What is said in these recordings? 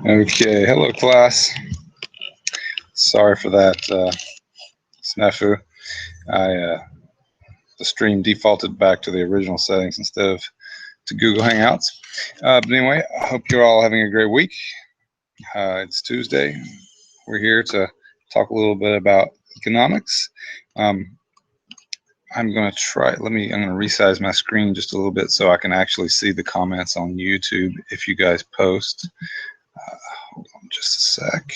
Okay, hello class. Sorry for that snafu. The stream defaulted back to the original settings instead of to Google Hangouts. But anyway, I hope you're all having a great week. It's Tuesday. We're here to talk a little bit about economics. I'm going to I'm going to resize my screen just a little bit so I can actually see the comments on YouTube if you guys post. Hold on just a sec.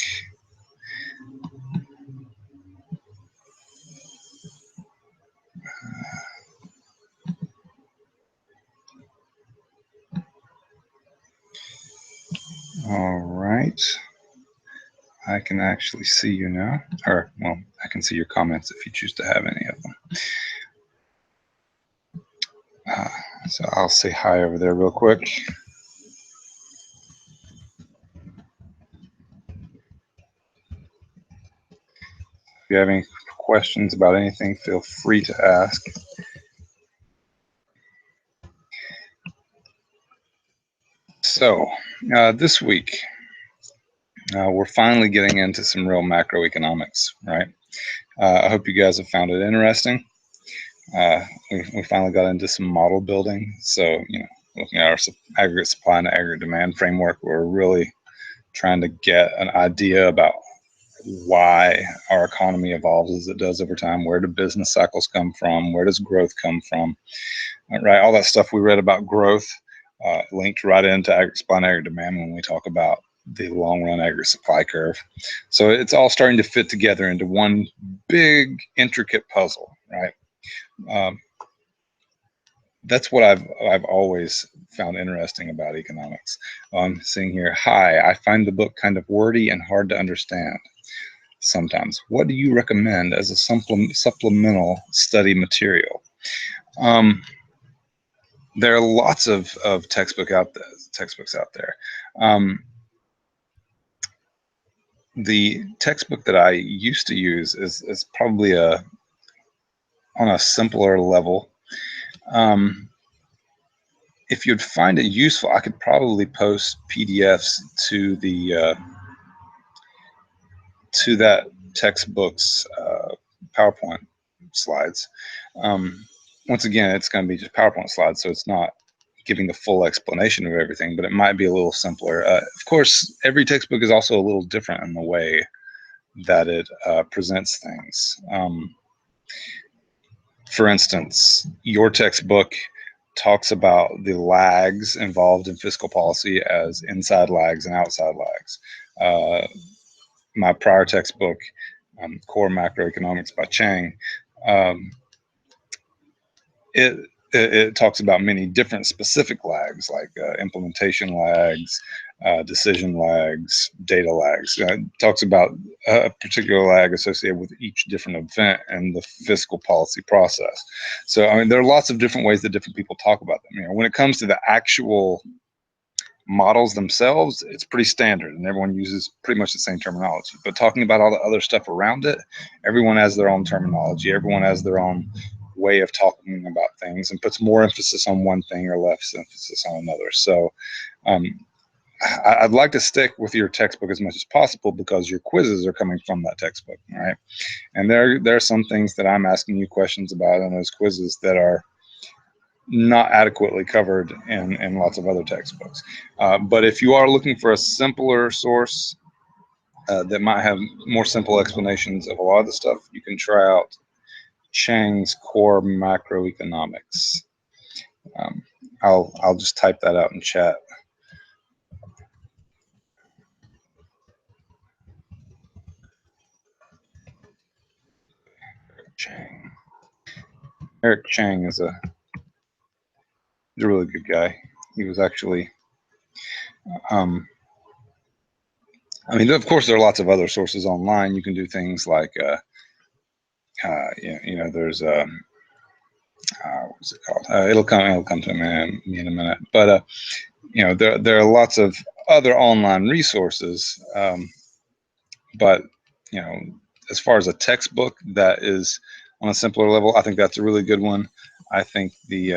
All right. I can actually see you now, or well, I can see your comments if you choose to have any of them. So I'll say hi over there real quick. If you have any questions about anything, feel free to ask. So this week, we're finally getting into some real macroeconomics, right? I hope you guys have found it interesting. We finally got into some model building. So, looking at our aggregate supply and aggregate demand framework, we're really trying to get an idea about why our economy evolves as it does over time. Where do business cycles come from? Where does growth come from? Right, all that stuff we read about growth linked right into aggregate supply and aggregate demand when we talk about the long run aggregate supply curve. So it's all starting to fit together into one big intricate puzzle, right? That's what I've always found interesting about economics. I'm seeing here, hi, I find the book kind of wordy and hard to understand sometimes. What do you recommend as a supplemental study material? There are lots of textbooks out there. The textbook that I used to use is probably on a simpler level. If you'd find it useful, I could probably post PDFs to that textbook's PowerPoint slides. Once again, it's going to be just PowerPoint slides, so it's not giving the full explanation of everything, but it might be a little simpler. Of course, every textbook is also a little different in the way that it presents things. For instance, your textbook talks about the lags involved in fiscal policy as inside lags and outside lags. My prior textbook, Core Macroeconomics by Chang, it talks about many different specific lags, like implementation lags, decision lags, data lags. It talks about a particular lag associated with each different event in the fiscal policy process. So, I mean, there are lots of different ways that different people talk about them. When it comes to the actual models themselves, it's pretty standard and everyone uses pretty much the same terminology. But talking about all the other stuff around it, everyone has their own terminology. Everyone has their own way of talking about things and puts more emphasis on one thing or less emphasis on another. So I'd like to stick with your textbook as much as possible because your quizzes are coming from that textbook, right? And there are some things that I'm asking you questions about in those quizzes that are not adequately covered in lots of other textbooks. But if you are looking for a simpler source that might have more simple explanations of a lot of the stuff, you can try out Chang's Core Macroeconomics. I'll just type that out in chat. Chang. Eric Chang is a really good guy. He was actually, I mean, of course, there are lots of other sources online. You can do things like, there's what's it called? It'll come to me in a minute. But there are lots of other online resources. But as far as a textbook that is on a simpler level, I think that's a really good one. I think the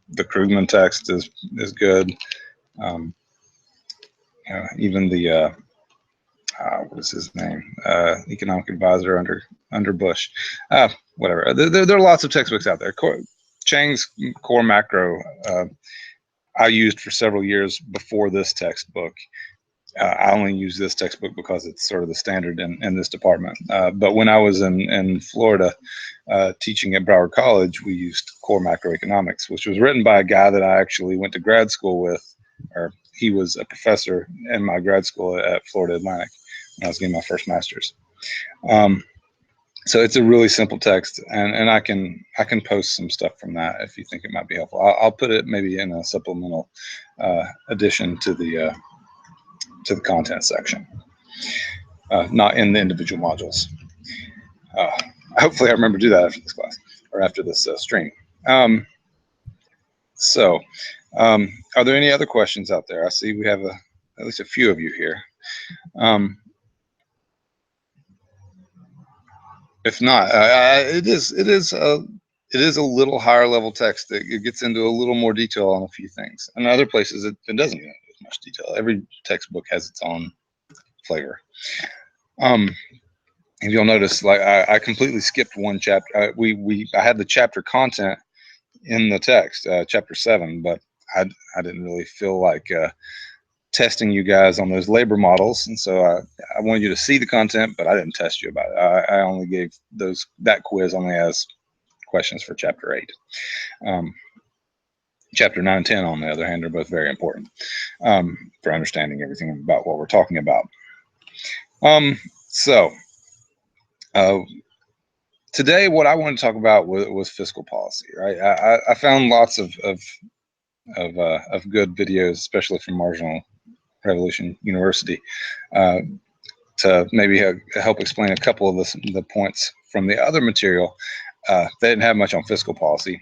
The Krugman text is good. Um, even the what is his name? Economic advisor under Bush. Whatever. There are lots of textbooks out there. Chang's Core Macro I used for several years before this textbook. I only use this textbook because it's sort of the standard in this department. But when I was in Florida teaching at Broward College, we used Core Macroeconomics, which was written by a guy that I actually went to grad school with, or he was a professor in my grad school at Florida Atlantic when I was getting my first master's. So it's a really simple text, and I can post some stuff from that if you think it might be helpful. I'll put it maybe in a supplemental addition to the content section, not in the individual modules. Hopefully I remember to do that after this class or after this stream. So are there any other questions out there? I see we have at least a few of you here. If not, it is a little higher level text that it gets into a little more detail on a few things. And other places it doesn't get into as much detail. Every textbook has its own flavor. If you'll notice, like I completely skipped one chapter. I had the chapter content in the text, chapter 7, but I didn't really feel like testing you guys on those labor models, and so I wanted you to see the content, but I didn't test you about it. I only gave that quiz only as questions for chapter 8. Chapter 9 and 10, on the other hand, are both very important for understanding everything about what we're talking about. Today, what I wanted to talk about was fiscal policy. Right, I found lots of good videos, especially from Marginal Revolution University, to maybe help explain a couple of the points from the other material. They didn't have much on fiscal policy,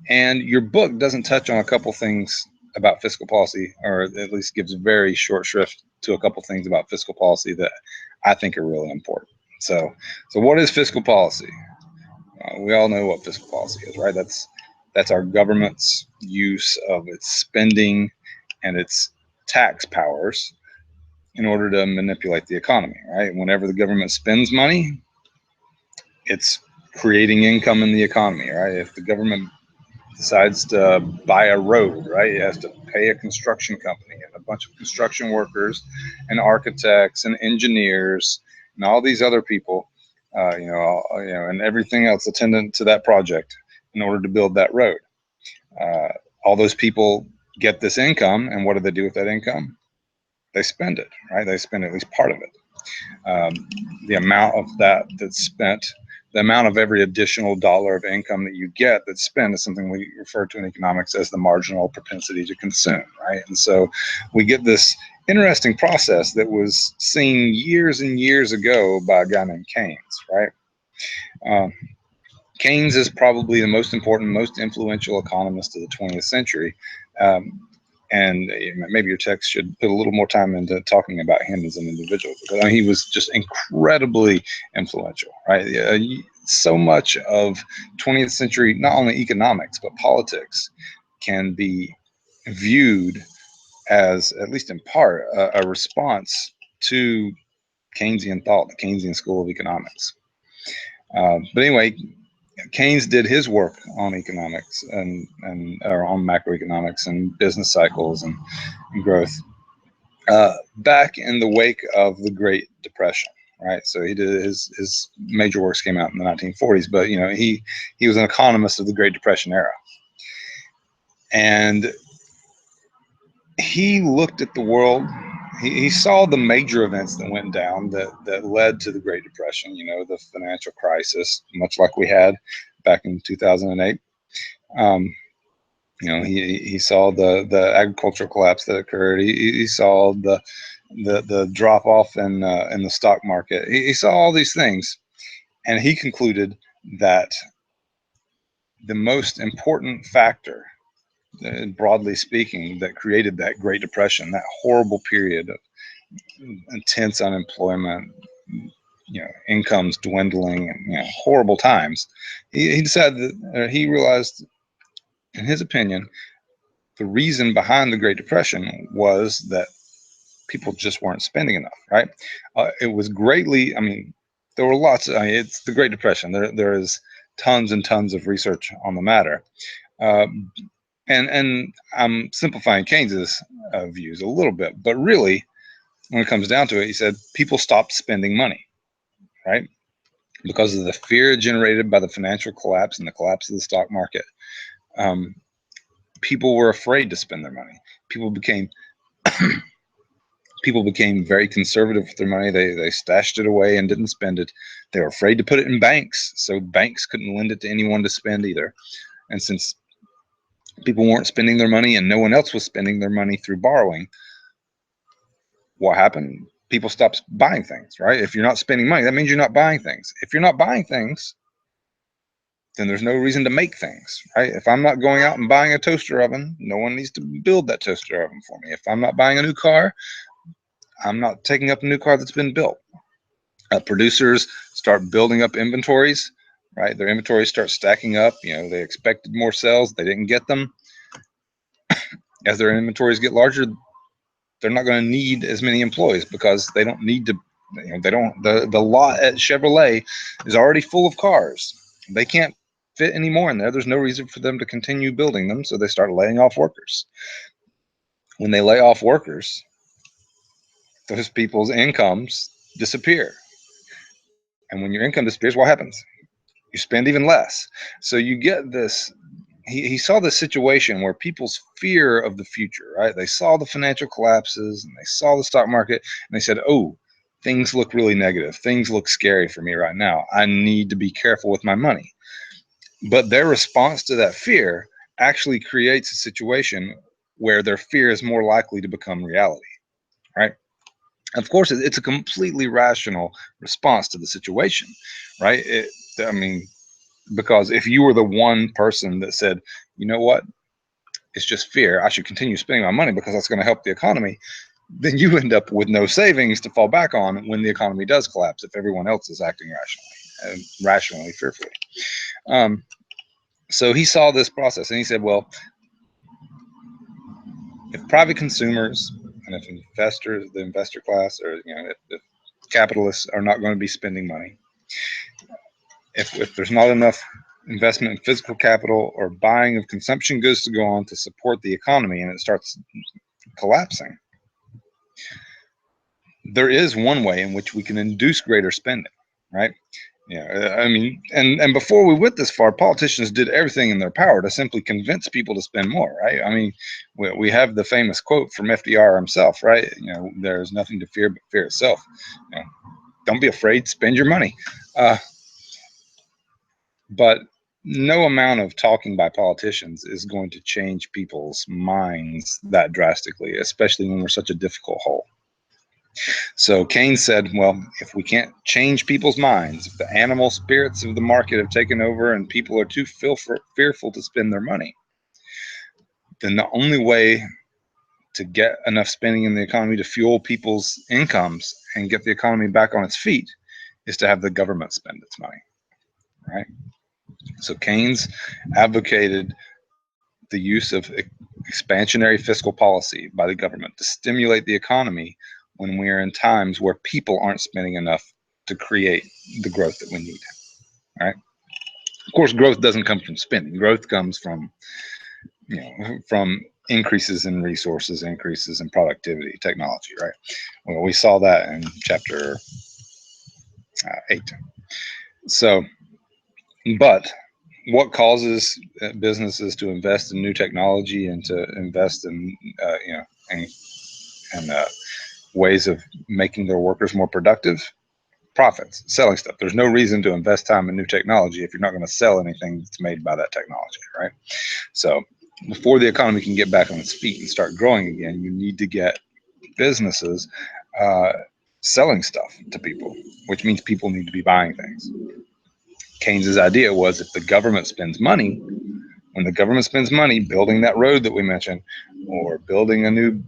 and your book doesn't touch on a couple things about fiscal policy, or at least gives very short shrift to a couple things about fiscal policy that I think are really important. So what is fiscal policy? We all know what fiscal policy is, right? That's our government's use of its spending and its tax powers in order to manipulate the economy, right? Whenever the government spends money, it's creating income in the economy, right? If the government decides to buy a road, right, it has to pay a construction company and a bunch of construction workers and architects and engineers and all these other people, and everything else attendant to that project in order to build that road. All those people get this income, and what do they do with that income? They spend it, right? They spend at least part of it. The amount of that's spent, the amount of every additional dollar of income that you get that's spent is something we refer to in economics as the marginal propensity to consume, right? And so we get this interesting process that was seen years and years ago by a guy named Keynes, right? Keynes is probably the most important, most influential economist of the 20th century. And maybe your text should put a little more time into talking about him as an individual, because he was just incredibly influential, right? So much of 20th century, not only economics, but politics can be viewed as, at least in part, a response to Keynesian thought, the Keynesian school of economics. But anyway, Keynes did his work on economics or on macroeconomics and business cycles and growth back in the wake of the Great Depression, right? So he did his major works came out in the 1940s, but he was an economist of the Great Depression era, and he looked at the world. He saw the major events that went down that led to the Great Depression, the financial crisis, much like we had back in 2008. He saw the agricultural collapse that occurred. He saw the drop off in the stock market. He saw all these things, and he concluded that the most important factor, broadly speaking, that created that Great Depression, that horrible period of intense unemployment, incomes dwindling, and horrible times, he decided that he realized in his opinion, the reason behind the Great Depression was that people just weren't spending enough, right? It was greatly, I mean, there were lots, it's the Great Depression. There is tons and tons of research on the matter. Uh, and I'm simplifying Keynes's views a little bit, but really, when it comes down to it, he said people stopped spending money, right? Because of the fear generated by the financial collapse and the collapse of the stock market. Um, People were afraid to spend their money. People became people became very conservative with their money. They stashed it away and didn't spend it. They were afraid to put it in banks, so banks couldn't lend it to anyone to spend either. And since people weren't spending their money and no one else was spending their money through borrowing, what happened? People stopped buying things, right? If you're not spending money, that means you're not buying things. If you're not buying things, then there's no reason to make things, right? If I'm not going out and buying a toaster oven, no one needs to build that toaster oven for me. If I'm not buying a new car, I'm not taking up a new car that's been built. Producers start building up inventories, right? Their inventories start stacking up. You know, they expected more sales, they didn't get them. As their inventories get larger, they're not going to need as many employees because they don't need to. You know, they don't. The lot at Chevrolet is already full of cars. They can't fit any more in there. There's no reason for them to continue building them, so they start laying off workers. When they lay off workers, those people's incomes disappear. And when your income disappears, what happens? You spend even less. So you get this. He saw this situation where people's fear of the future, right? They saw the financial collapses and they saw the stock market and they said, oh, things look really negative. Things look scary for me right now. I need to be careful with my money. But their response to that fear actually creates a situation where their fear is more likely to become reality, right? Of course, it's a completely rational response to the situation, right? I mean, because if you were the one person that said, you know what, it's just fear, I should continue spending my money because that's going to help the economy, then you end up with no savings to fall back on when the economy does collapse if everyone else is acting rationally and rationally fearfully. Um, so he saw this process and he said, well, if private consumers and if investors, the investor class, or if capitalists are not going to be spending money, if there's not enough investment in physical capital or buying of consumption goods to go on to support the economy and it starts collapsing, there is one way in which we can induce greater spending, right? Yeah, I mean, and before we went this far, politicians did everything in their power to simply convince people to spend more, right? I mean, we have the famous quote from FDR himself, right? You know, there's nothing to fear but fear itself. You know, don't be afraid, spend your money. But no amount of talking by politicians is going to change people's minds that drastically, especially when we're such a difficult hole. So Keynes said, well, if we can't change people's minds, if the animal spirits of the market have taken over and people are too fearful to spend their money, then the only way to get enough spending in the economy to fuel people's incomes and get the economy back on its feet is to have the government spend its money, right? So Keynes advocated the use of expansionary fiscal policy by the government to stimulate the economy when we are in times where people aren't spending enough to create the growth that we need. All right. Of course, growth doesn't come from spending. Growth comes from, from increases in resources, increases in productivity, technology. Right. Well, we saw that in chapter 8. So, but what causes businesses to invest in new technology and to invest in and ways of making their workers more productive? Profits, selling stuff. There's no reason to invest time in new technology if you're not going to sell anything that's made by that technology, right? So before the economy can get back on its feet and start growing again, you need to get businesses selling stuff to people, which means people need to be buying things. Keynes's idea was if the government spends money, when the government spends money building that road that we mentioned, or building a new,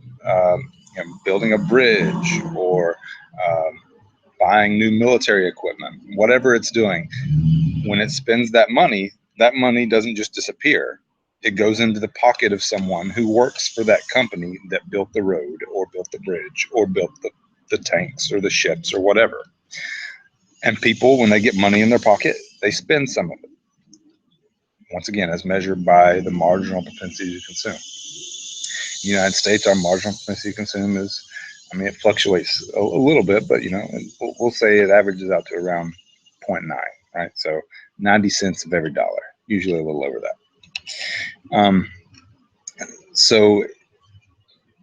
building a bridge, or buying new military equipment, whatever it's doing, when it spends that money doesn't just disappear. It goes into the pocket of someone who works for that company that built the road or built the bridge or built the tanks or the ships or whatever. And people, when they get money in their pocket, they spend some of it. Once again, as measured by the marginal propensity to consume. In the United States, our marginal propensity to consume is, I mean, it fluctuates a little bit, but, we'll say it averages out to around 0.9, right? So 90 cents of every dollar, usually a little over that. So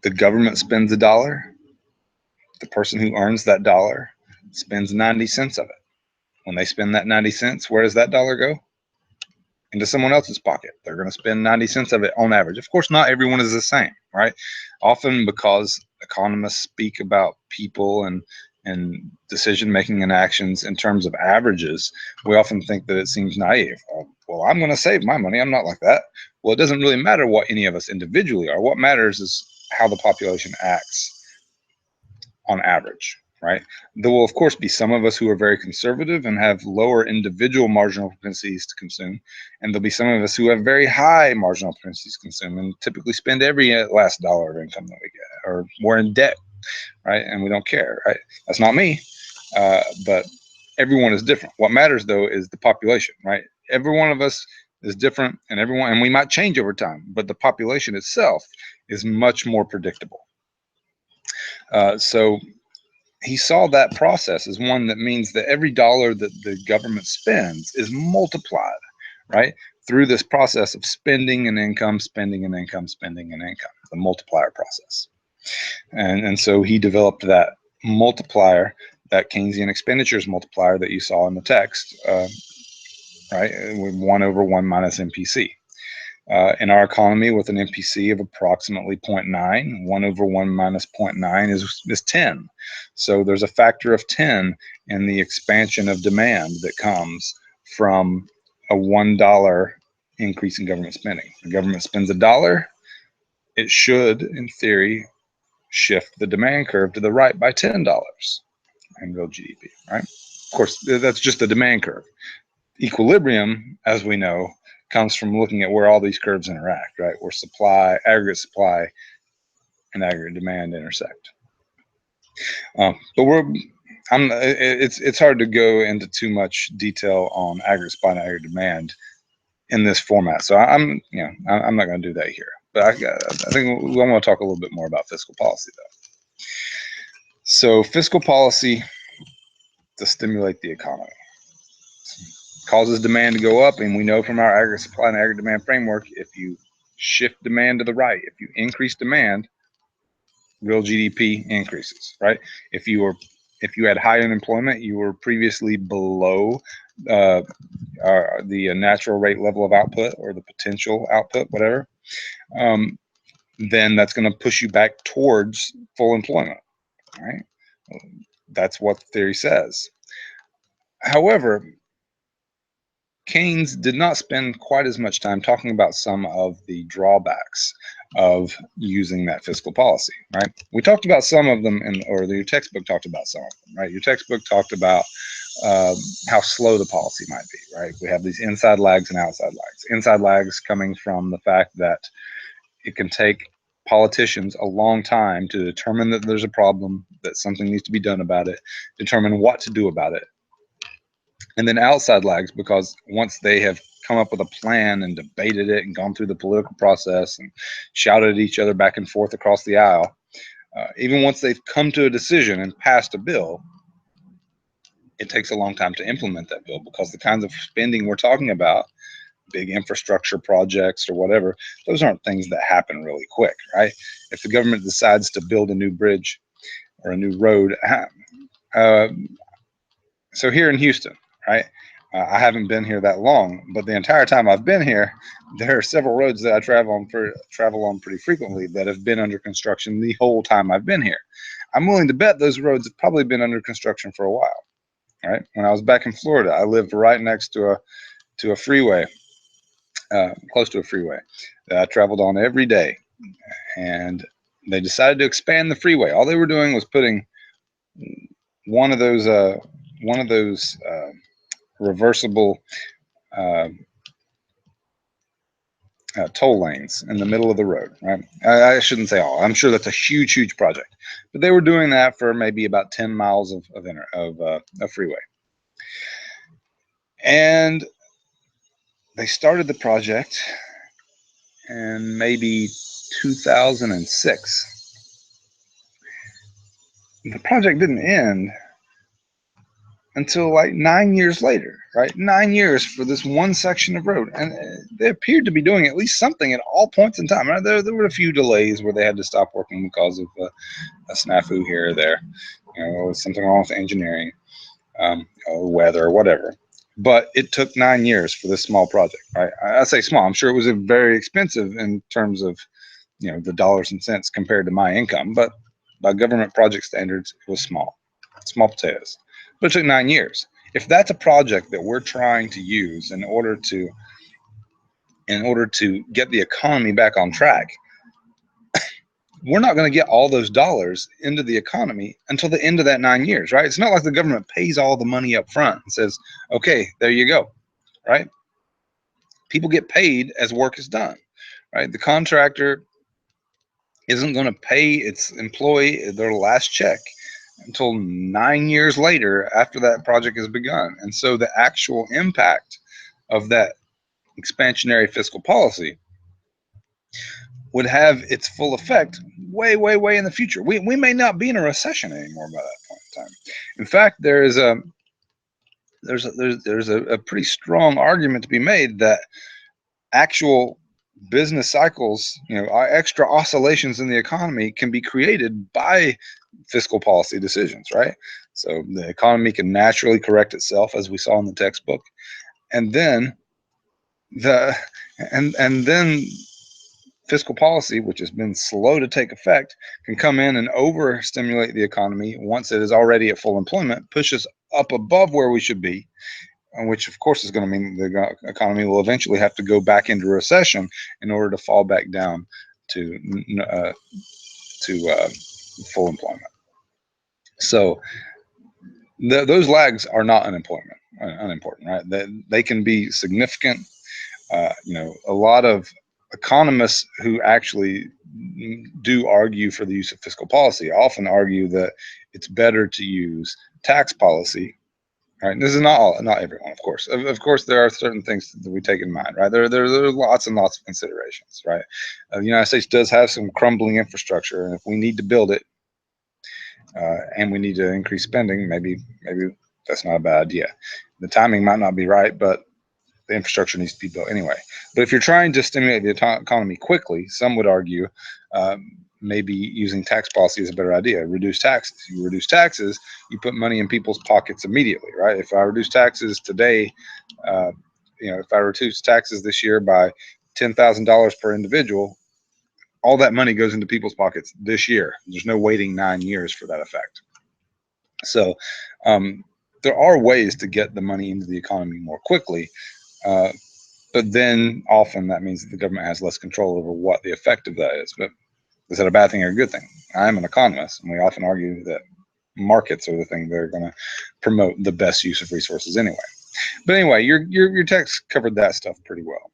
the government spends $1. The person who earns that dollar spends 90 cents of it. When they spend that 90 cents, where does that dollar go? Into someone else's pocket. They're going to spend 90 cents of it on average. Of course, not everyone is the same, right? Often because economists speak about people and decision making and actions in terms of averages, we often think that it seems naive. Well, I'm going to save my money. I'm not like that. Well, it doesn't really matter what any of us individually are. What matters is how the population acts on average, right? There will, of course, be some of us who are very conservative and have lower individual marginal propensities to consume, and there'll be some of us who have very high marginal propensities to consume and typically spend every last dollar of income that we get, or we're in debt, right? And we don't care, right? That's not me, but everyone is different. What matters, though, is the population, right? Every one of us is different, and we might change over time, but the population itself is much more predictable. So he saw that process as one that means that every dollar that the government spends is multiplied, right, through this process of spending and income, spending and income, spending and income, the multiplier process. And so he developed that multiplier, that Keynesian expenditures multiplier that you saw in the text, right, 1/1 minus MPC. In our economy, with an MPC of approximately 0.9, 1/1 minus 0.9 is 10. So there's a factor of 10 in the expansion of demand that comes from a $1 increase in government spending. The government spends $1, it should, in theory, shift the demand curve to the right by $10 in real GDP, right? Of course, that's just the demand curve. Equilibrium, as we know, comes from looking at where all these curves interact, right? Where aggregate supply and aggregate demand intersect. But it's hard to go into too much detail on aggregate supply and aggregate demand in this format. So I'm not going to do that here. But I think we want to talk a little bit more about fiscal policy, though. So fiscal policy to stimulate the economy causes demand to go up, and we know from our aggregate supply and aggregate demand framework, if you shift demand to the right, if you increase demand, real GDP increases, right? If you had high unemployment, you were previously below the natural rate level of output or the potential output, whatever, then that's going to push you back towards full employment, right? That's what the theory says. However, Keynes did not spend quite as much time talking about some of the drawbacks of using that fiscal policy, right? We talked about some of them, or your textbook talked about some of them, right? Your textbook talked about how slow the policy might be, right? We have these inside lags and outside lags. Inside lags coming from the fact that it can take politicians a long time to determine that there's a problem, that something needs to be done about it, determine what to do about it. And then outside lags, because once they have come up with a plan and debated it and gone through the political process and shouted at each other back and forth across the aisle, even once they've come to a decision and passed a bill, it takes a long time to implement that bill, because the kinds of spending we're talking about, big infrastructure projects or whatever, those aren't things that happen really quick, right? If the government decides to build a new bridge or a new road, so here in Houston, right? I haven't been here that long, but the entire time I've been here, there are several roads that I travel on pretty frequently that have been under construction the whole time I've been here. I'm willing to bet those roads have probably been under construction for a while, right? When I was back in Florida, I lived right next to a freeway, close to a freeway that I traveled on every day, and they decided to expand the freeway. All they were doing was putting one of those reversible toll lanes in the middle of the road, right? I shouldn't say all. I'm sure that's a huge, huge project, but they were doing that for maybe about 10 miles of freeway. And they started the project in maybe 2006. The project didn't end until like 9 years later, right? 9 years for this one section of road. And they appeared to be doing at least something at all points in time. Right? There were a few delays where they had to stop working because of a snafu here or there, something wrong with engineering, or weather or whatever. But it took 9 years for this small project, right? I say small. I'm sure it was very expensive in terms of, the dollars and cents compared to my income, but by government project standards, it was small potatoes. But it took 9 years. If that's a project that we're trying to use in order to get the economy back on track, we're not going to get all those dollars into the economy until the end of that 9 years, right? It's not like the government pays all the money up front and says, okay, there you go, right? People get paid as work is done, right? The contractor isn't going to pay its employee their last check until 9 years later after that project has begun. And so the actual impact of that expansionary fiscal policy would have its full effect way, way, way in the future. We may not be in a recession anymore by that point in time. In fact, there's a pretty strong argument to be made that actual business cycles, extra oscillations in the economy can be created by fiscal policy decisions, right? So the economy can naturally correct itself, as we saw in the textbook, and then then fiscal policy, which has been slow to take effect, can come in and overstimulate the economy once it is already at full employment, push us up above where we should be, which of course is going to mean the economy will eventually have to go back into recession in order to fall back down to full employment. So those lags are not unimportant, right? They can be significant. A lot of economists who actually do argue for the use of fiscal policy often argue that it's better to use tax policy. Right. This is not everyone, of course. Of course, there are certain things that we take in mind, right? There are lots and lots of considerations, right? The United States does have some crumbling infrastructure, and if we need to build it, and we need to increase spending, maybe that's not a bad idea. The timing might not be right, but the infrastructure needs to be built anyway. But if you're trying to stimulate the economy quickly, some would argue maybe using tax policy is a better idea. Reduce taxes. You reduce taxes, you put money in people's pockets immediately, right? If I reduce taxes today, if I reduce taxes this year by $10,000 per individual, all that money goes into people's pockets this year. There's no waiting 9 years for that effect. So there are ways to get the money into the economy more quickly. But then often that means that the government has less control over what the effect of that is. But is that a bad thing or a good thing? I'm an economist, and we often argue that markets are the thing that are going to promote the best use of resources anyway. But anyway, your text covered that stuff pretty well.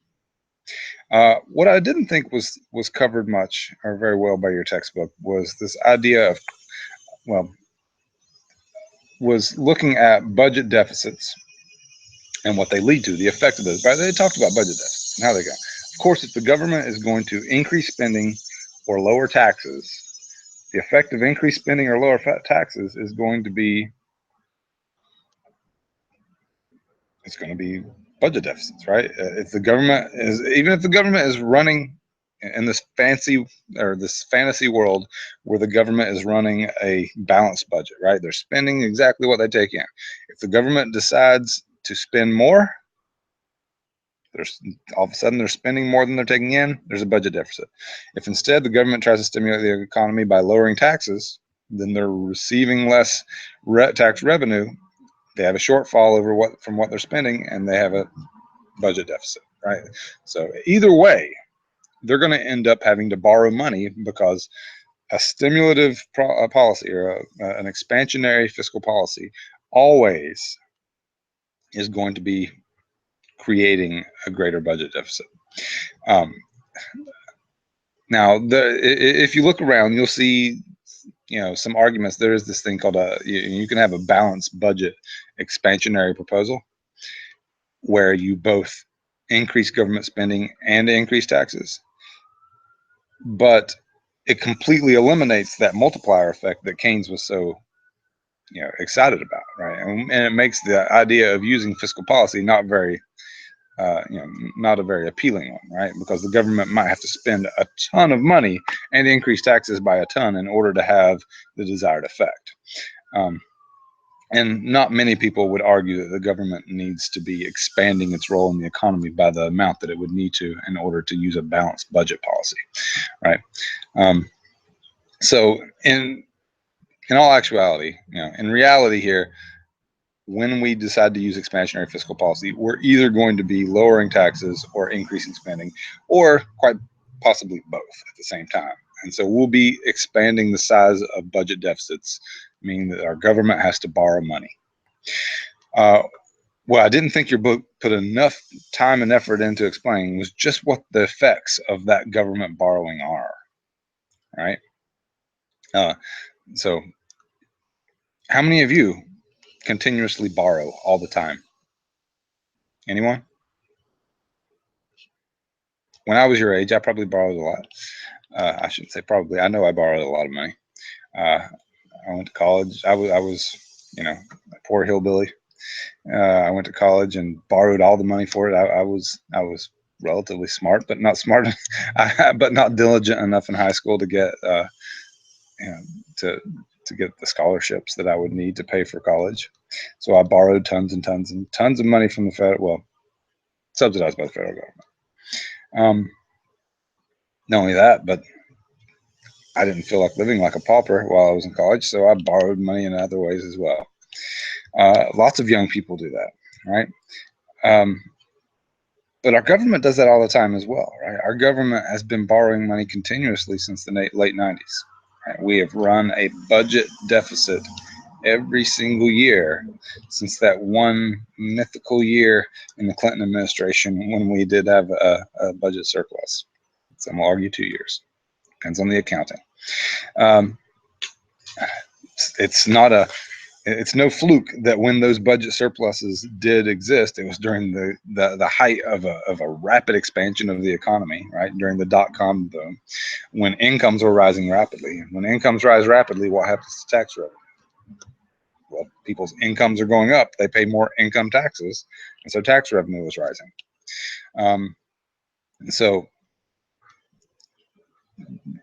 What I didn't think was covered much or very well by your textbook was this idea of, was looking at budget deficits and what they lead to, the effect of those. They talked about budget deficits and how they go. Of course, if the government is going to increase spending or lower taxes, the effect of increased spending or lower taxes is going to be budget deficits, right? If the government is running in this fantasy world where the government is running a balanced budget, right? They're spending exactly what they take in. If the government decides to spend more, all of a sudden they're spending more than they're taking in, there's a budget deficit. If instead the government tries to stimulate the economy by lowering taxes, then they're receiving less tax revenue. They have a shortfall from what they're spending, and they have a budget deficit, right? So either way, they're going to end up having to borrow money, because a stimulative policy or an expansionary fiscal policy always is going to be creating a greater budget deficit. Now, if you look around, you'll see, some arguments. There is this thing called you can have a balanced budget expansionary proposal, where you both increase government spending and increase taxes, but it completely eliminates that multiplier effect that Keynes was so excited about, right? And it makes the idea of using fiscal policy not very not a very appealing one, right? Because the government might have to spend a ton of money and increase taxes by a ton in order to have the desired effect. And not many people would argue that the government needs to be expanding its role in the economy by the amount that it would need to in order to use a balanced budget policy, right? So in all actuality, in reality here, when we decide to use expansionary fiscal policy, we're either going to be lowering taxes or increasing spending, or quite possibly both at the same time. And so we'll be expanding the size of budget deficits, meaning that our government has to borrow money. What I didn't think your book put enough time and effort into explaining was just what the effects of that government borrowing are, right? So how many of you continuously borrow all the time? Anyone? When I was your age, I probably borrowed a lot. I shouldn't say probably. I know I borrowed a lot of money. I went to college. I was, a poor hillbilly. I went to college and borrowed all the money for it. I was relatively smart, but not smart, but not diligent enough in high school to get, to get the scholarships that I would need to pay for college. So I borrowed tons and tons and tons of money from the federal, subsidized by the federal government. Not only that, but I didn't feel like living like a pauper while I was in college, so I borrowed money in other ways as well. Lots of young people do that, right? But our government does that all the time as well, right? Our government has been borrowing money continuously since the late 90s. Right? We have run a budget deficit every single year since that one mythical year in the Clinton administration when we did have a budget surplus. Some will argue 2 years. Depends on the accounting. It's no fluke that when those budget surpluses did exist, it was during the height of a rapid expansion of the economy, right? During the dot-com boom, when incomes were rising rapidly. When incomes rise rapidly, what happens to tax revenue? Well, people's incomes are going up. They pay more income taxes, and so tax revenue is rising. So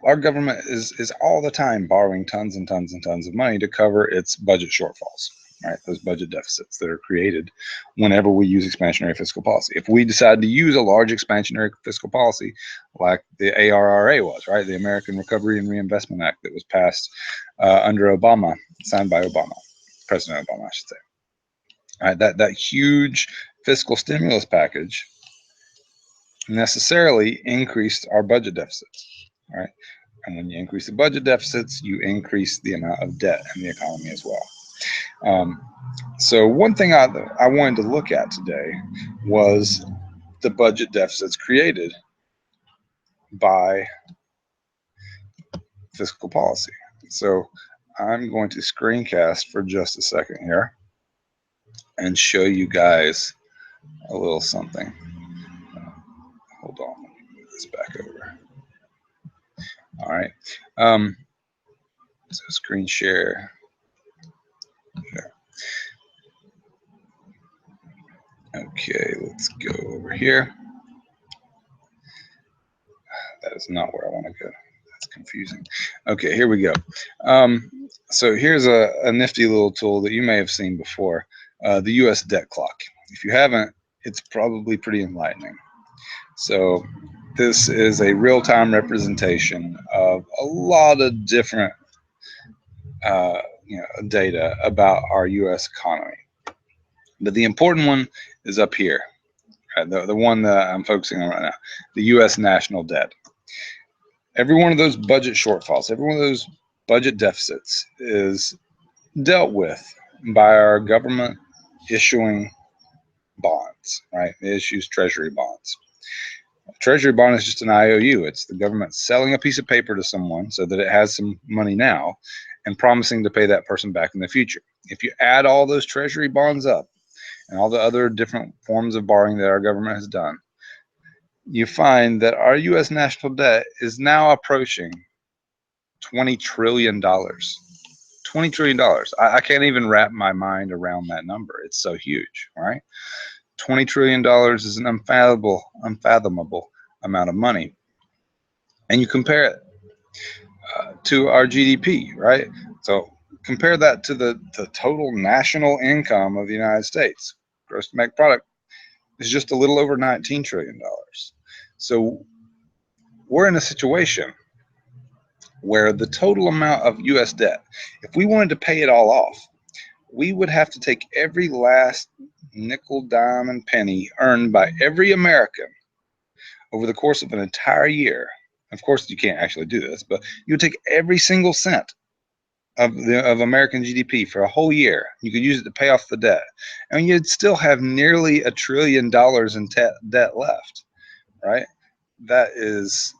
our government is all the time borrowing tons and tons and tons of money to cover its budget shortfalls, right? Those budget deficits that are created whenever we use expansionary fiscal policy. If we decide to use a large expansionary fiscal policy like the ARRA was, right? The American Recovery and Reinvestment Act that was passed under Obama, signed by Obama, President Obama, I should say. All right, that huge fiscal stimulus package necessarily increased our budget deficits. Right? And when you increase the budget deficits, you increase the amount of debt in the economy as well. So one thing I wanted to look at today was the budget deficits created by fiscal policy. So I'm going to screencast for just a second here and show you guys a little something. Hold on, let me move this back over. All right. So screen share. Okay, let's go over here. That is not where I want to go. That's confusing. Okay, here we go. So here's a nifty little tool that you may have seen before, the US debt clock. If you haven't, it's probably pretty enlightening. So this is a real-time representation of a lot of different data about our US economy. But the important one is up here, the one that I'm focusing on right now, the US national debt. Every one of those budget shortfalls, every one of those budget deficits is dealt with by our government issuing bonds, right? It issues treasury bonds. A treasury bond is just an IOU. It's the government selling a piece of paper to someone so that it has some money now and promising to pay that person back in the future. If you add all those treasury bonds up and all the other different forms of borrowing that our government has done, you find that our U.S. national debt is now approaching $20 trillion. $20 trillion. I can't even wrap my mind around that number. It's so huge, right? $20 trillion is an unfathomable amount of money. And you compare it to our GDP, right? So compare that to the total national income of the United States. Gross domestic product is just a little over $19 trillion. So we're in a situation where the total amount of U.S. debt, if we wanted to pay it all off, we would have to take every last nickel, dime, and penny earned by every American over the course of an entire year. Of course, you can't actually do this, but you would take every single cent of American GDP for a whole year. You could use it to pay off the debt, and you'd still have nearly $1 trillion in debt left, right? That is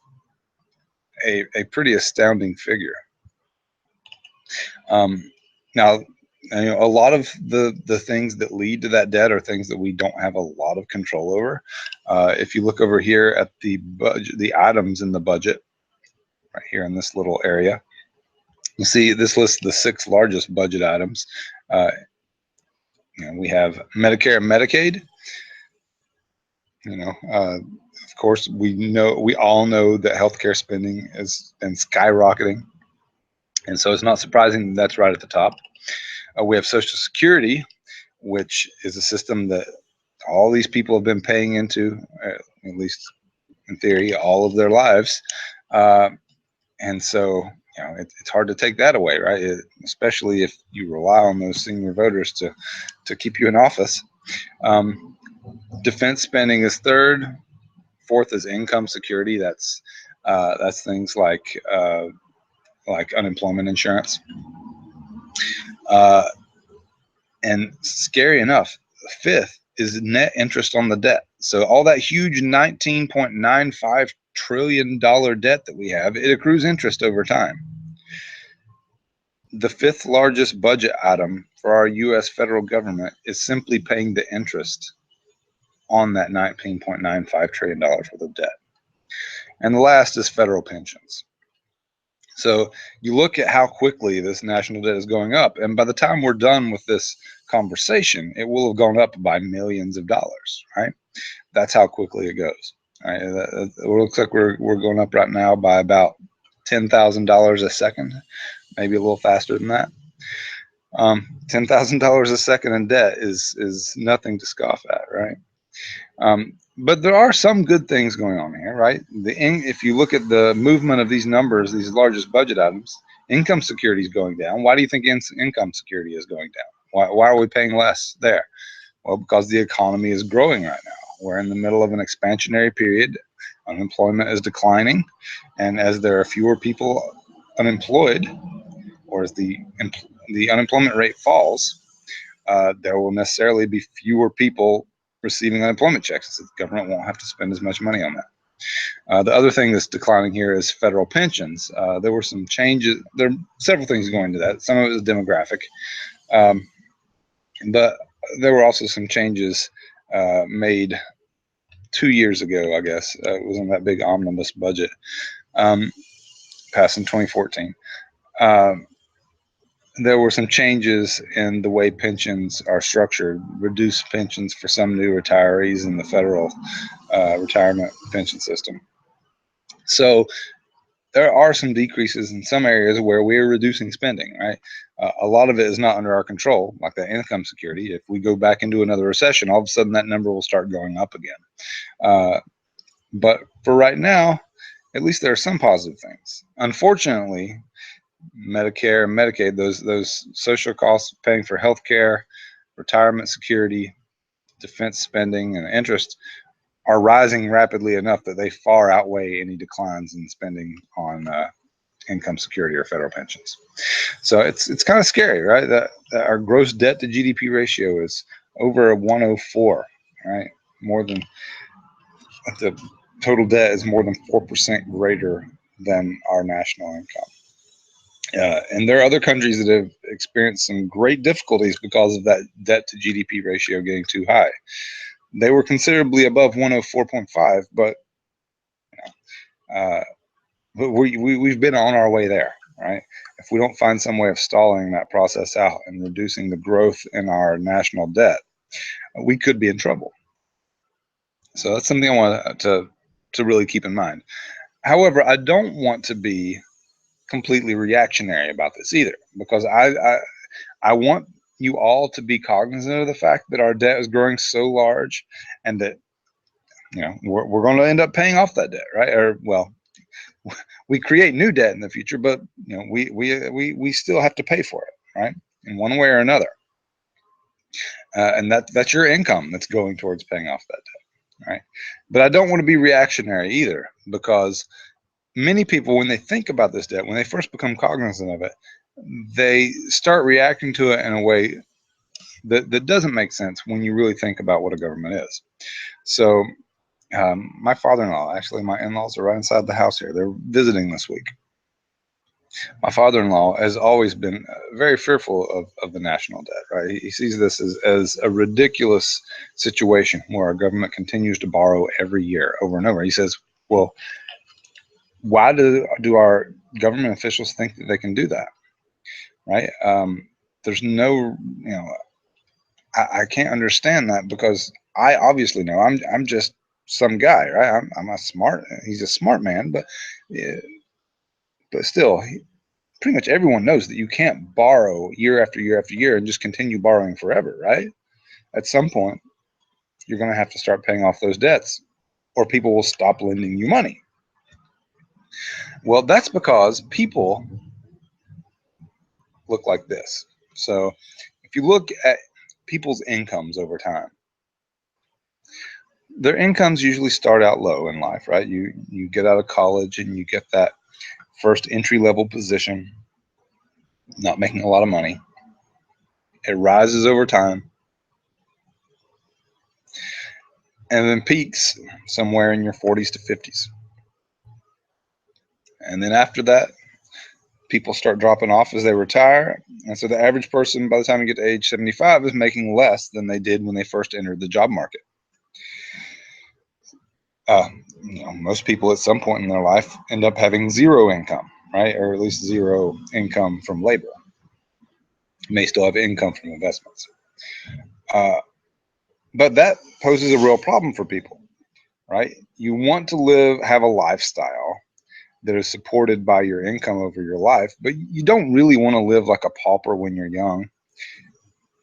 a pretty astounding figure. Now, a lot of the things that lead to that debt are things that we don't have a lot of control over. If you look over here at the budget, the items in the budget, right here in this little area, you see this lists the 6 largest budget items. We have Medicare and Medicaid. Of course, we all know that healthcare spending has been skyrocketing, and so it's not surprising that's right at the top. We have Social Security, which is a system that all these people have been paying into, at least in theory, all of their lives. And so, it's hard to take that away, right? Especially if you rely on those senior voters to keep you in office. Defense spending is third. Fourth is income security. That's things like unemployment insurance. And scary enough, fifth is net interest on the debt. So all that huge $19.95 trillion debt that we have, it accrues interest over time. The 5th largest budget item for our U.S. federal government is simply paying the interest on that $19.95 trillion worth of debt. And the last is federal pensions. So you look at how quickly this national debt is going up, and by the time we're done with this conversation, it will have gone up by millions of dollars, right? That's how quickly it goes. Right? It looks like we're going up right now by about $10,000 a second, maybe a little faster than that. $10,000 a second in debt is nothing to scoff at, right? But there are some good things going on here, right? If you look at the movement of these numbers, these largest budget items, income security is going down. Why do you think income security is going down? Why are we paying less there? Well, because the economy is growing right now. We're in the middle of an expansionary period. Unemployment is declining, and as there are fewer people unemployed, or as the unemployment rate falls, there will necessarily be fewer people receiving unemployment checks. So the government won't have to spend as much money on that. The other thing that's declining here is federal pensions. There were some changes. There are several things going to that. Some of it is demographic, but there were also some changes made 2 years ago, I guess. It was in that big omnibus budget passed in 2014. There were some changes in the way pensions are structured, reduced pensions for some new retirees in the federal retirement pension system. So there are some decreases in some areas where we're reducing spending, right? A lot of it is not under our control, like that income security. If we go back into another recession, all of a sudden that number will start going up again. But for right now, at least there are some positive things. Unfortunately, Medicare and Medicaid, those social costs paying for health care, retirement security, defense spending, and interest are rising rapidly enough that they far outweigh any declines in spending on income security or federal pensions. So it's kind of scary, right? That our gross debt to GDP ratio is over 104. right? More than the total debt is more than 4% greater than our national income. And there are other countries that have experienced some great difficulties because of that debt to GDP ratio getting too high. They were considerably above 104.5, but uh, we've been on our way there, right? If we don't find some way of stalling that process out and reducing the growth in our national debt, we could be in trouble. So that's something I want to really keep in mind. However, I don't want to be completely reactionary about this either, because I want you all to be cognizant of the fact that our debt is growing so large, and that we're going to end up paying off that debt, right? Or well, we create new debt in the future, but we still have to pay for it, right? In one way or another, and that's your income that's going towards paying off that debt, right? But I don't want to be reactionary either, because many people, when they think about this debt, when they first become cognizant of it, they start reacting to it in a way that doesn't make sense when you really think about what a government is. So my father-in-law, actually my in-laws are right inside the house here. They're visiting this week. My father-in-law has always been very fearful of the national debt, right? He sees this as a ridiculous situation where our government continues to borrow every year over and over. He says, well, why do our government officials think that they can do that, right? There's no, I can't understand that, because I obviously know I'm just some guy, right? He's a smart man, but still, pretty much everyone knows that you can't borrow year after year after year and just continue borrowing forever, right? At some point, you're going to have to start paying off those debts, or people will stop lending you money. Well, that's because people look like this. So if you look at people's incomes over time, their incomes usually start out low in life, right? You get out of college and you get that first entry level position, not making a lot of money. It rises over time and then peaks somewhere in your 40s to 50s. And then after that, people start dropping off as they retire. And so the average person, by the time you get to age 75, is making less than they did when they first entered the job market. Most people at some point in their life end up having zero income, right? Or at least zero income from labor. May still have income from investments. But that poses a real problem for people, right? You want to have a lifestyle that is supported by your income over your life, but you don't really want to live like a pauper when you're young.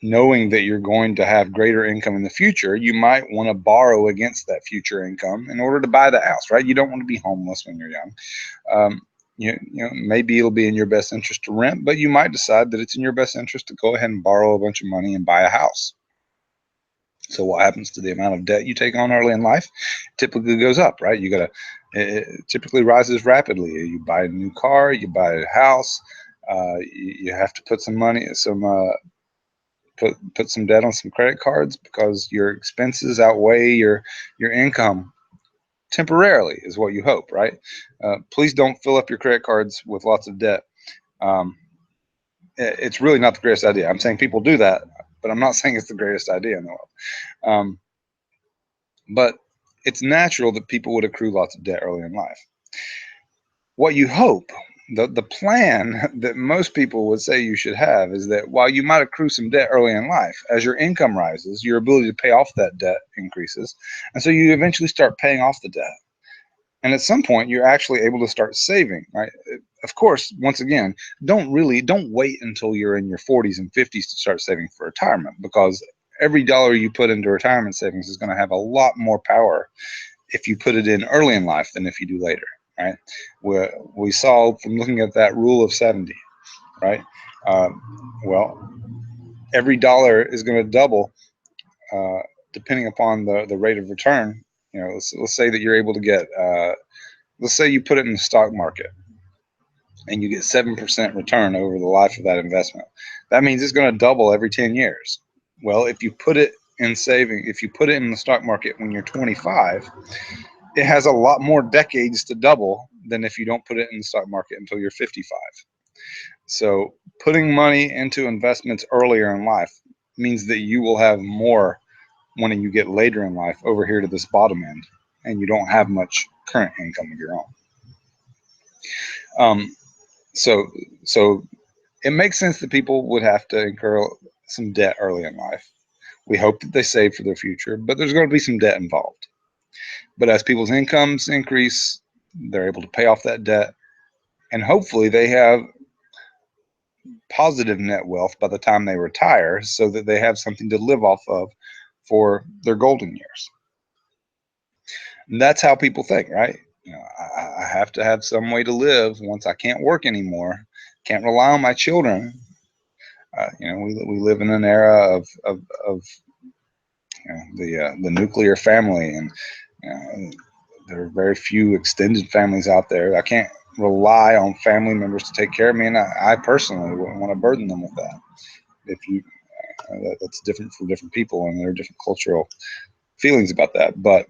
Knowing that you're going to have greater income in the future, you might want to borrow against that future income in order to buy the house, right? You don't want to be homeless when you're young. Maybe it'll be in your best interest to rent, but you might decide that it's in your best interest to go ahead and borrow a bunch of money and buy a house. So what happens to the amount of debt you take on early in life? Typically goes up, right? It typically rises rapidly. You buy a new car, you buy a house, you have to put some money, put some debt on some credit cards because your expenses outweigh your income temporarily, is what you hope, right? Please don't fill up your credit cards with lots of debt. It's really not the greatest idea. I'm saying people do that, but I'm not saying it's the greatest idea in the world. But it's natural that people would accrue lots of debt early in life. What you hope, the plan that most people would say you should have, is that while you might accrue some debt early in life, as your income rises, your ability to pay off that debt increases. And so you eventually start paying off the debt. And at some point, you're actually able to start saving, right? Of course, once again, don't wait until you're in your 40s and 50s to start saving for retirement, because every dollar you put into retirement savings is going to have a lot more power if you put it in early in life than if you do later, right? We saw from looking at that rule of 70, right? Well, every dollar is going to double depending upon the rate of return. Let's say that you're able to get, let's say you put it in the stock market and you get 7% return over the life of that investment. That means it's going to double every 10 years. Well, if you put it in saving, if you put it in the stock market when you're 25, it has a lot more decades to double than if you don't put it in the stock market until you're 55. So putting money into investments earlier in life means that you will have more when you get later in life over here to this bottom end, and you don't have much current income of your own. So it makes sense that people would have to incur some debt early in life. We hope that they save for their future, but there's going to be some debt involved. But as people's incomes increase, they're able to pay off that debt, and hopefully they have positive net wealth by the time they retire, so that they have something to live off of for their golden years. And that's how people think, right? I have to have some way to live once I can't work anymore, can't rely on my children. We live in an era of the nuclear family, and there are very few extended families out there. I can't rely on family members to take care of me, and I personally wouldn't want to burden them with that. That's different for different people, and there are different cultural feelings about that. But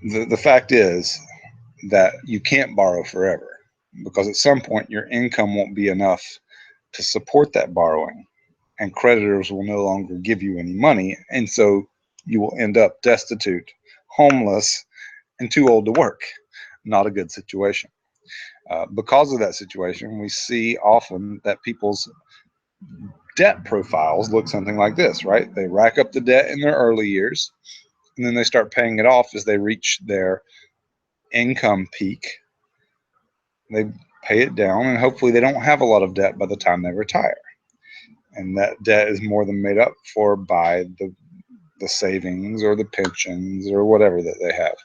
the fact is that you can't borrow forever, because at some point your income won't be enough to support that borrowing, and creditors will no longer give you any money, and so you will end up destitute, homeless, and too old to work. Not a good situation. Because of that situation, we see often that people's debt profiles look something like this, right? They rack up the debt in their early years, and then they start paying it off as they reach their income peak. They pay it down, and hopefully they don't have a lot of debt by the time they retire. And that debt is more than made up for by the savings or the pensions or whatever that they have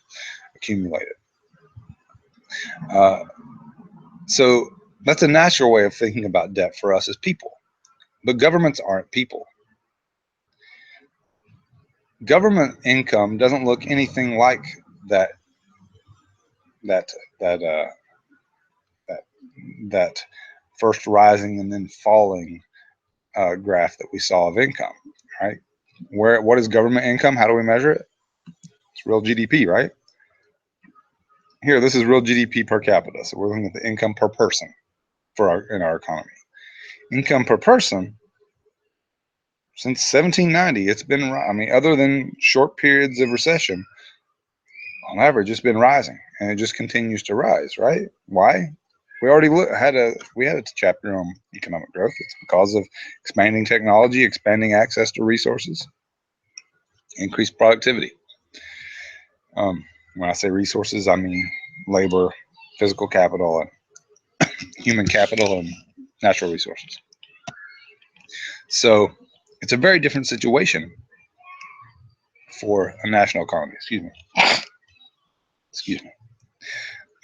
accumulated. So that's a natural way of thinking about debt for us as people. But governments aren't people. Government income doesn't look anything like that that first rising and then falling graph that we saw of income, right? What is government income? How do we measure it? It's real GDP, right? Here, this is real GDP per capita. So we're looking at the income per person in our economy. Income per person since 1790, it's been, other than short periods of recession, on average, it's been rising, and it just continues to rise, right? Why? We already had a chapter on economic growth. It's because of expanding technology, expanding access to resources, increased productivity. When I say resources, I mean labor, physical capital, and human capital, and natural resources. So it's a very different situation for a national economy. Excuse me.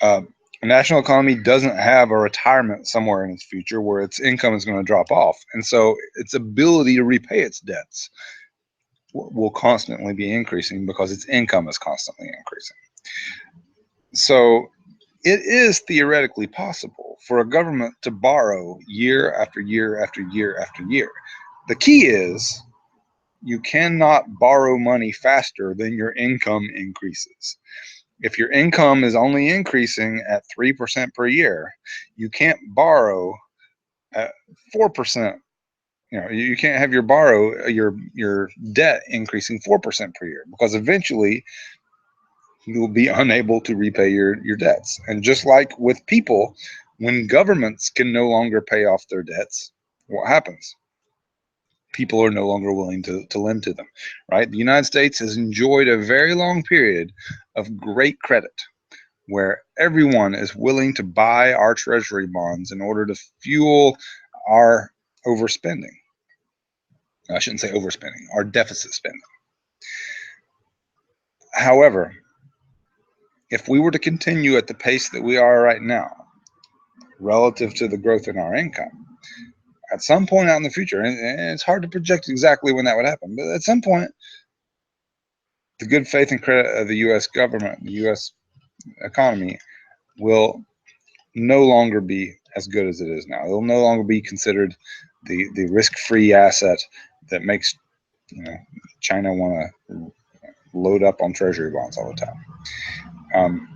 A national economy doesn't have a retirement somewhere in its future where its income is going to drop off, and so its ability to repay its debts will constantly be increasing because its income is constantly increasing. So it is theoretically possible for a government to borrow year after year after year after year. The key is you cannot borrow money faster than your income increases. If your income is only increasing at 3% per year, you can't borrow at 4%. You can't have your debt increasing 4% per year, because eventually you will be unable to repay your debts. And just like with people, when governments can no longer pay off their debts, what happens? People are no longer willing to lend to them, right? The United States has enjoyed a very long period of great credit, where everyone is willing to buy our treasury bonds in order to fuel our overspending. I shouldn't say overspending, our deficit spending. However, if we were to continue at the pace that we are right now, relative to the growth in our income, at some point out in the future, and it's hard to project exactly when that would happen, but at some point, the good faith and credit of the U.S. government, the U.S. economy, will no longer be as good as it is now. It will no longer be considered the risk-free asset that makes China want to load up on treasury bonds all the time.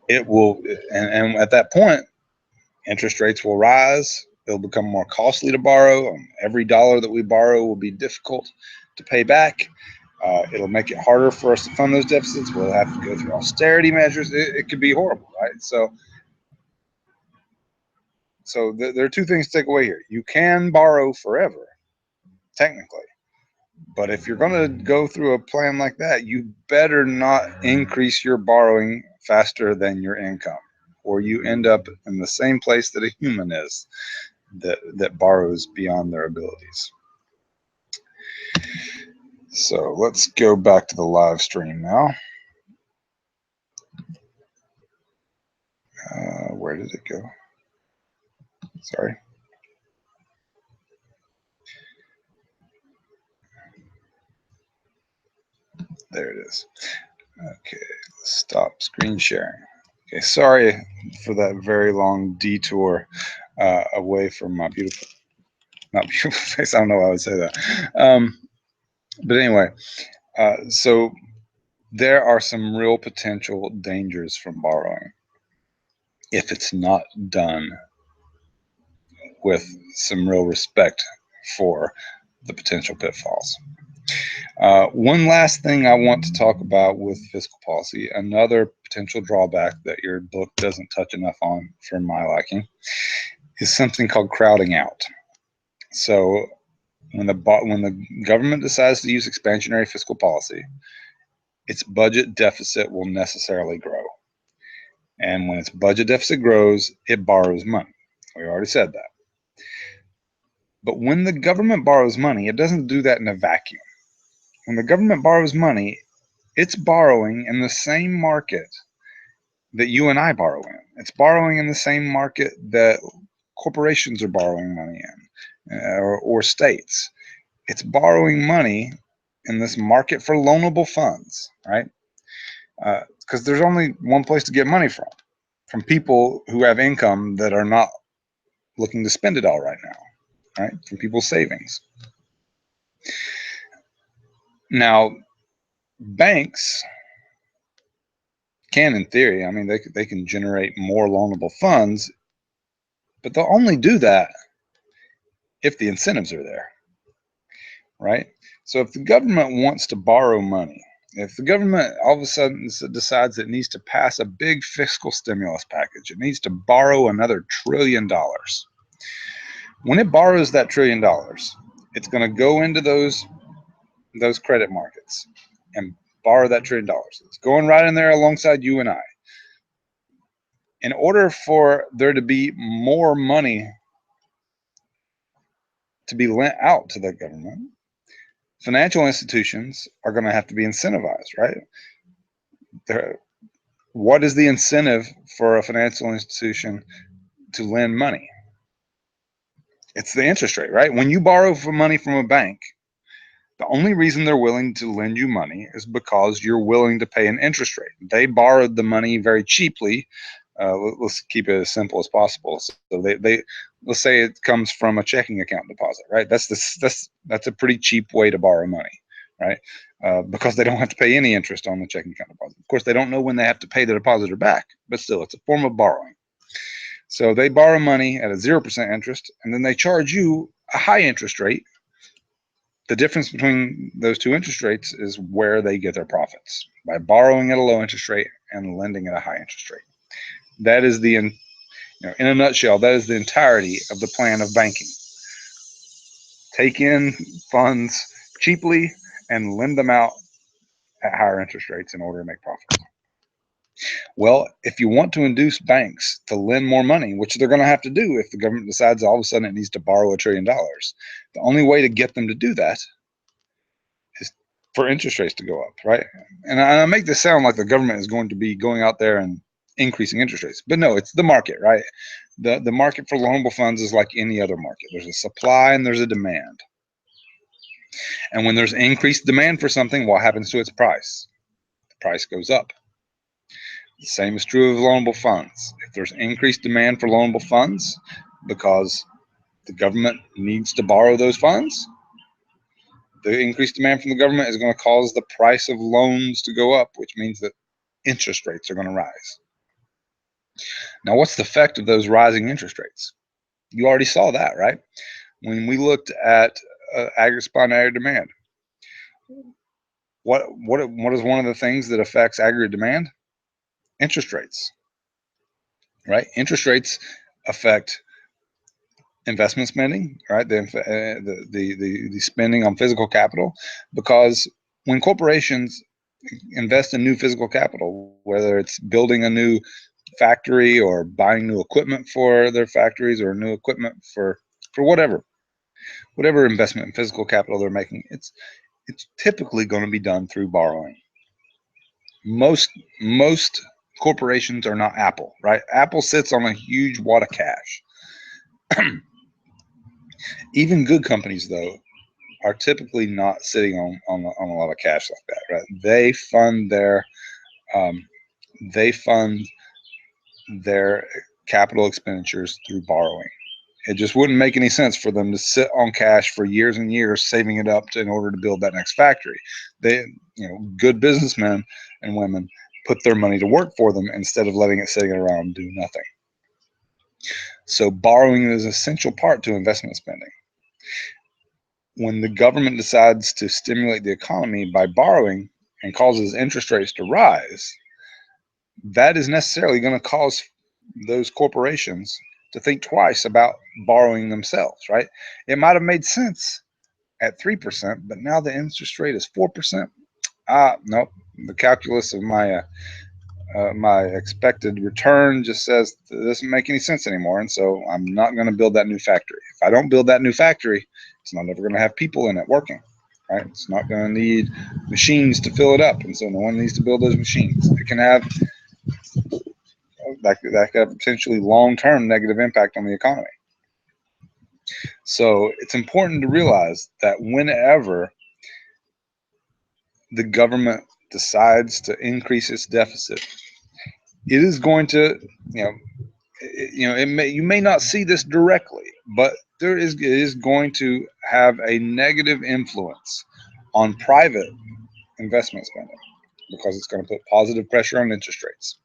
It will, and at that point, interest rates will rise. It'll become more costly to borrow. Every dollar that we borrow will be difficult to pay back. It'll make it harder for us to fund those deficits. We'll have to go through austerity measures. It could be horrible, right? So there are two things to take away here. You can borrow forever, technically. But if you're going to go through a plan like that, you better not increase your borrowing faster than your income, or you end up in the same place that a human is, that borrows beyond their abilities. So let's go back to the live stream now. Where did it go? Sorry. There it is. Okay, let's stop screen sharing. Okay, sorry for that very long detour away from my beautiful, not beautiful face. I don't know why I would say that. But anyway, so there are some real potential dangers from borrowing if it's not done with some real respect for the potential pitfalls. One last thing I want to talk about with fiscal policy, another potential drawback that your book doesn't touch enough on for my liking, is something called crowding out. So when the government decides to use expansionary fiscal policy, its budget deficit will necessarily grow. And when its budget deficit grows, it borrows money. We already said that. But when the government borrows money, it doesn't do that in a vacuum. When the government borrows money, it's borrowing in the same market that you and I borrow in. It's borrowing in the same market that corporations are borrowing money in, or states. It's borrowing money in this market for loanable funds, right? Because there's only one place to get money from people who have income that are not looking to spend it all right now, right? From people's savings. Now, banks can, in theory, I mean, they can generate more loanable funds, but they'll only do that if the incentives are there, right? So if the government wants to borrow money, if the government all of a sudden decides it needs to pass a big fiscal stimulus package, it needs to borrow another $1 trillion. When it borrows that $1 trillion, it's going to go into those credit markets and borrow that $1 trillion. It's going right in there alongside you and I. In order for there to be more money to be lent out to the government, financial institutions are going to have to be incentivized, right? What is the incentive for a financial institution to lend money? It's the interest rate, right? When you borrow money from a bank, the only reason they're willing to lend you money is because you're willing to pay an interest rate. They borrowed the money very cheaply. Let's keep it as simple as possible. So they let's say it comes from a checking account deposit, right? That's a pretty cheap way to borrow money, right? Because they don't have to pay any interest on the checking account deposit. Of course, they don't know when they have to pay the depositor back, but still, it's a form of borrowing. So they borrow money at a 0% interest, and then they charge you a high interest rate. The difference between those two interest rates is where they get their profits, by borrowing at a low interest rate and lending at a high interest rate. That is in a nutshell, that is the entirety of the plan of banking. Take in funds cheaply and lend them out at higher interest rates in order to make profits. Well, if you want to induce banks to lend more money, which they're going to have to do if the government decides all of a sudden it needs to borrow $1 trillion, the only way to get them to do that is for interest rates to go up, right? And I make this sound like the government is going to be going out there and increasing interest rates, but no, it's the market, right? The market for loanable funds is like any other market. There's a supply and there's a demand. And when there's increased demand for something, what happens to its price? The price goes up. The same is true of loanable funds. If there's increased demand for loanable funds because the government needs to borrow those funds, The increased demand from the government is going to cause the price of loans to go up, which means that interest rates are going to rise. Now, what's the effect of those rising interest rates? You already saw that, right? When we looked at aggregate supply and aggregate demand, what is one of the things that affects aggregate demand? Interest rates, right? Interest rates affect investment spending, right? The spending on physical capital, because when corporations invest in new physical capital, whether it's building a new factory or buying new equipment for their factories or new equipment for whatever investment in physical capital they're making, it's typically going to be done through borrowing. Most corporations are not Apple, right? Apple sits on a huge wad of cash. Even good companies, though, are typically not sitting on a lot of cash like that, right? They fund their capital expenditures through borrowing. It just wouldn't make any sense for them to sit on cash for years and years, saving it up in order to build that next factory. Good businessmen and women put their money to work for them instead of letting it sitting around and do nothing. So borrowing is an essential part to investment spending. When the government decides to stimulate the economy by borrowing and causes interest rates to rise, that is necessarily going to cause those corporations to think twice about borrowing themselves, right? It might have made sense at 3%, but now the interest rate is 4%. Nope. The calculus of my expected return just says it doesn't make any sense anymore, and so I'm not going to build that new factory. If I don't build that new factory, it's not ever going to have people in it working, right? It's not going to need machines to fill it up, and so no one needs to build those machines. It can have that could have potentially long-term negative impact on the economy. So it's important to realize that whenever the government decides to increase its deficit, it is going to, you may not see this directly, but it is going to have a negative influence on private investment spending, because it's going to put positive pressure on interest rates,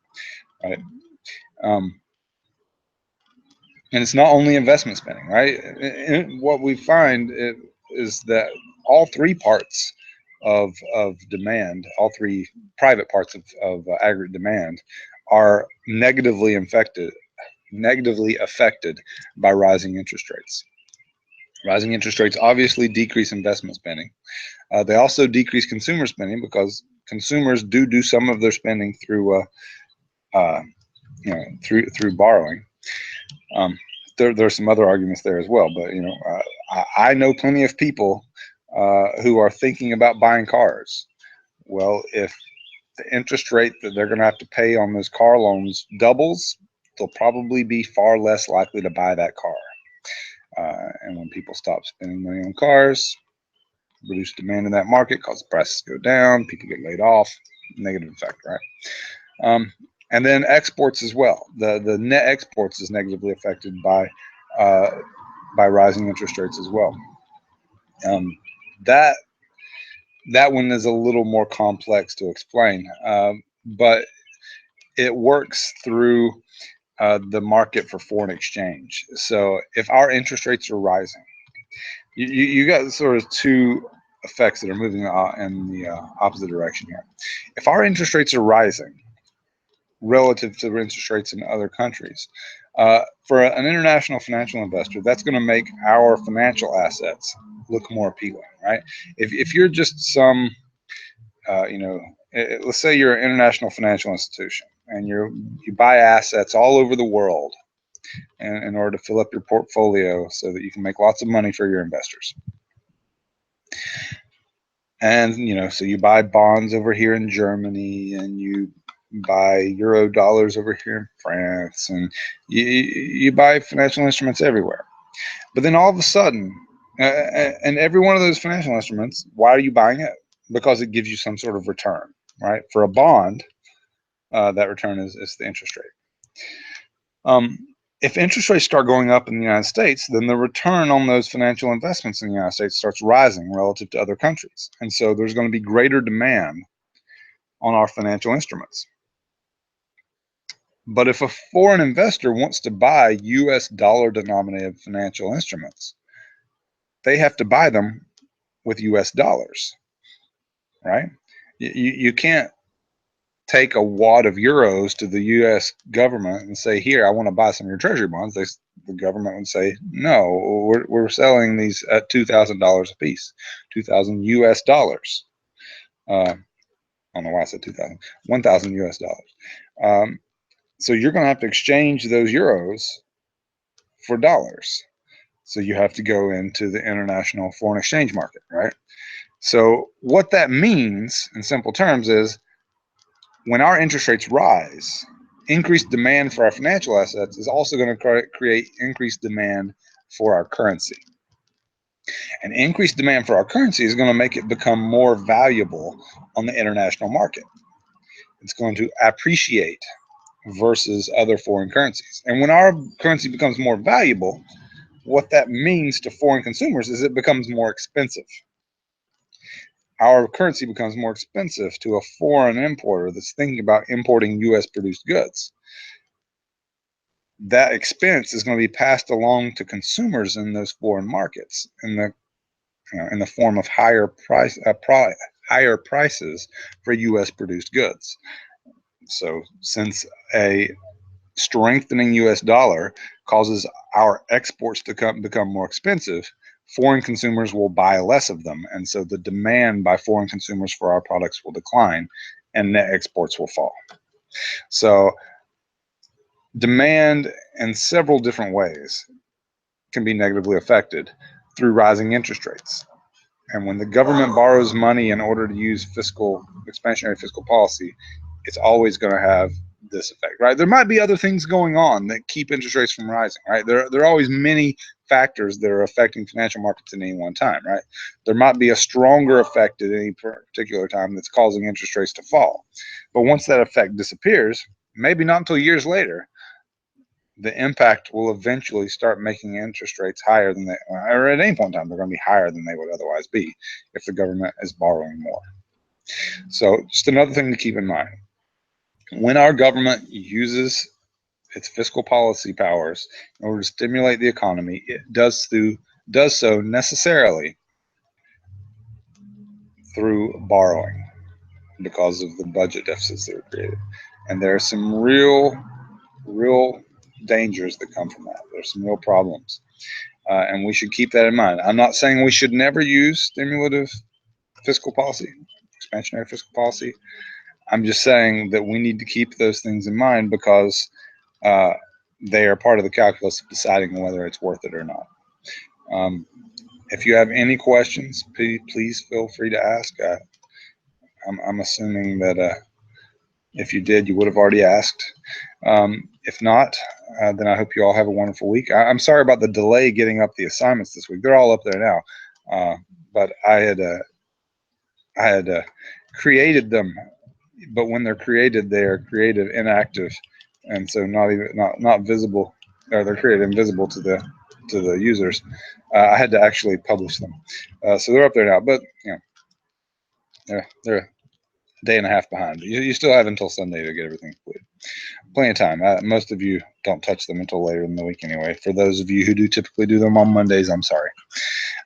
right? And it's not only investment spending, right? And what we find is that all three parts of demand, all three private parts of aggregate demand, are negatively affected by rising interest rates. Rising interest rates obviously decrease investment spending. They also decrease consumer spending, because consumers do some of their spending through through borrowing. There are some other arguments there as well, but I know plenty of people who are thinking about buying cars. Well, if the interest rate that they're going to have to pay on those car loans doubles, they'll probably be far less likely to buy that car. And when people stop spending money on cars, reduce demand in that market, cause the prices go down, people get laid off, negative effect, right? And then exports as well. The net exports is negatively affected by rising interest rates as well. That one is a little more complex to explain, but it works through the market for foreign exchange. So if our interest rates are rising, you got sort of two effects that are moving in the opposite direction here. If our interest rates are rising relative to the interest rates in other countries, for an international financial investor, that's going to make our financial assets look more appealing, right? If you're just some, let's say you're an international financial institution and you buy assets all over the world in order to fill up your portfolio so that you can make lots of money for your investors. And so you buy bonds over here in Germany, and you buy euro dollars over here in France, and you buy financial instruments everywhere. But then all of a sudden, and every one of those financial instruments, why are you buying it? Because it gives you some sort of return, right? For a bond, that return is the interest rate. If interest rates start going up in the United States, then the return on those financial investments in the United States starts rising relative to other countries. And so there's going to be greater demand on our financial instruments. But if a foreign investor wants to buy US dollar denominated financial instruments, they have to buy them with US dollars, right? You can't take a wad of euros to the US government and say, here, I want to buy some of your treasury bonds. The government would say, no, we're selling these at $2,000 a piece, 2,000 US dollars. I don't know why I said 2,000, 1,000 US dollars. So you're going to have to exchange those euros for dollars. So you have to go into the international foreign exchange market, right? So what that means in simple terms is when our interest rates rise, increased demand for our financial assets is also going to create increased demand for our currency. And increased demand for our currency is going to make it become more valuable on the international market. It's going to appreciate versus other foreign currencies. And when our currency becomes more valuable, what that means to foreign consumers is it becomes more expensive. Our currency becomes more expensive to a foreign importer that's thinking about importing US produced goods. That expense is going to be passed along to consumers in those foreign markets in the form of higher prices for US produced goods. So since a strengthening US dollar causes our exports to become more expensive, foreign consumers will buy less of them. And so the demand by foreign consumers for our products will decline and net exports will fall. So demand in several different ways can be negatively affected through rising interest rates. And when the government borrows money in order to use expansionary fiscal policy, it's always going to have this effect, right? There might be other things going on that keep interest rates from rising, right? There are always many factors that are affecting financial markets at any one time, right? There might be a stronger effect at any particular time that's causing interest rates to fall. But once that effect disappears, maybe not until years later, the impact will eventually start making interest rates higher than they, or at any point in time, they're going to be higher than they would otherwise be if the government is borrowing more. So just another thing to keep in mind. When our government uses its fiscal policy powers in order to stimulate the economy, it does so necessarily through borrowing because of the budget deficits that are created. And there are some real dangers that come from that. There's some real problems. And we should keep that in mind. I'm not saying we should never use stimulative fiscal policy, expansionary fiscal policy. I'm just saying that we need to keep those things in mind because they are part of the calculus of deciding whether it's worth it or not. If you have any questions, please feel free to ask. I'm assuming that if you did, you would have already asked. If not, then I hope you all have a wonderful week. I'm sorry about the delay getting up the assignments this week. They're all up there now, but I had created them. But when they're created, they are created inactive, and so not visible, or they're created invisible to the users. I had to actually publish them, so they're up there now. But they're a day and a half behind. You still have until Sunday to get everything completed. Plenty of time. Most of you don't touch them until later in the week anyway. For those of you who do typically do them on Mondays, I'm sorry.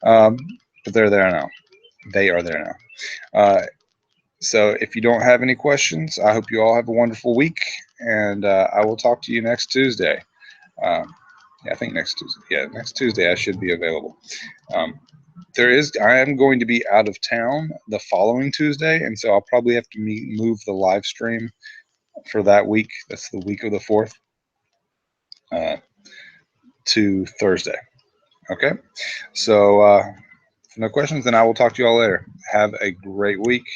But they're there now. They are there now. So if you don't have any questions, I hope you all have a wonderful week, and I will talk to you next Tuesday. I think next Tuesday. Yeah, next Tuesday I should be available. I am going to be out of town the following Tuesday, and so I'll probably have to move the live stream for that week. That's the week of the 4th to Thursday. Okay, so if no questions, then I will talk to you all later. Have a great week,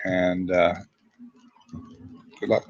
and good luck.